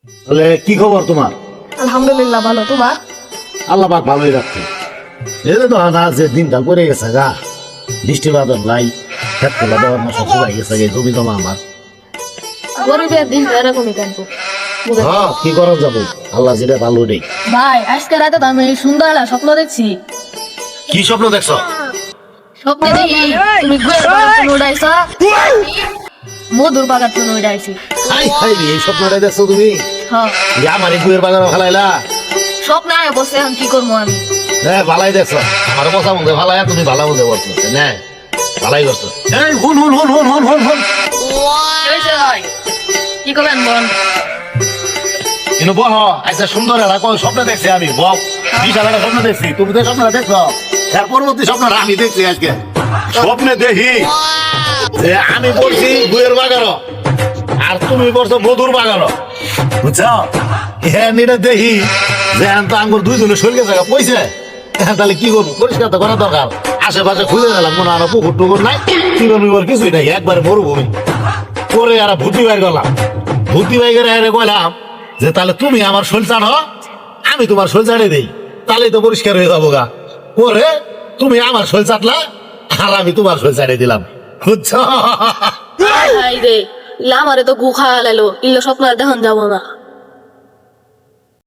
তাহলে কি খবর তোমার? আলহামদুলিল্লাহ ভালো, তোমার? আল্লাহ পাক ভালোই রাখছে। এই তো না যে দিনকাল করে গেছে গা, বৃষ্টি বাদল নাই, খেত খোলা দেওয়ার না সব শুকাই গেছে, এই জমি জমা আমার। গরিবের দিন এরকমই কেনবো হ্যাঁ, কি করা যাবো, আল্লাহ যেটা ভালো নেই। ভাই। আজকে রাতে তো আমি সুন্দর একটা স্বপ্ন দেখছি। কি স্বপ্ন দেখছ? স্বপ্নে দেখি তুমি গুয়ের বাগান উড়াইছো, মধুর বাগান তুমি উড়াইছি। হাই হাই রে, এই স্বপ্নটা দেখছো তুমি? হ্যাঁ, আমার এই গুয়ের বাগানে ফেলাইলা? স্বপ্নে আয় বসে এখন কি করবো আমি? হ্যাঁ, ভালাই দেখছো, আমার কথা বলতে ভালাই, তুমি ভালো বলতে পারছো না, ভালাই করছো। এই হুন হুন হুন হুন হুন হুন হুন, কি হয়েছে ভাই? কি করবেন বল? কিন্তু বহ, আচ্ছা সুন্দর একটা কোন স্বপ্ন দেখছি আমি, বক বিশাল একটা স্বপ্ন দেখছি, তুমি তো স্বপ্নটা দেখছো, এর পরবর্তী স্বপ্নটা আমি দেখছি আজকে। স্বপ্নে দেখি যে আমি বলছি গুয়ের বাগানো আর তুমি বলছো মধুর বাগানো, বুঝছো? হ্যাঁ, এটা দেখি যে তো আঙ্গুর দুইজনে শরীরে জায়গা পয়সা, তাহলে কি করবো, পরিষ্কার তো করা দরকার। আশেপাশে খুঁজে গেলাম, মনে হয় পুকুর টুকুর নাই, টিউবওয়েল কিছুই নাই, একবারে মরুভূমি করে আর ভুতি বাইর করলাম। ভুতি বাই করে কইলাম যে তাহলে তুমি আমার শরীর চাড়ো, আমি তোমার শরীর চাড়ে দিই, তাহলেই তো পরিষ্কার হয়ে যাবো গা। করে তুমি আমার শরীর চাটলা আর আমি তোমার শরীর চাড়িয়ে দিলাম, বুঝছো? হাই রে, ইলা আমারে তো গু খাওয়া লাইলো, ইলা স্বপ্ন আর দেখান যাবো না।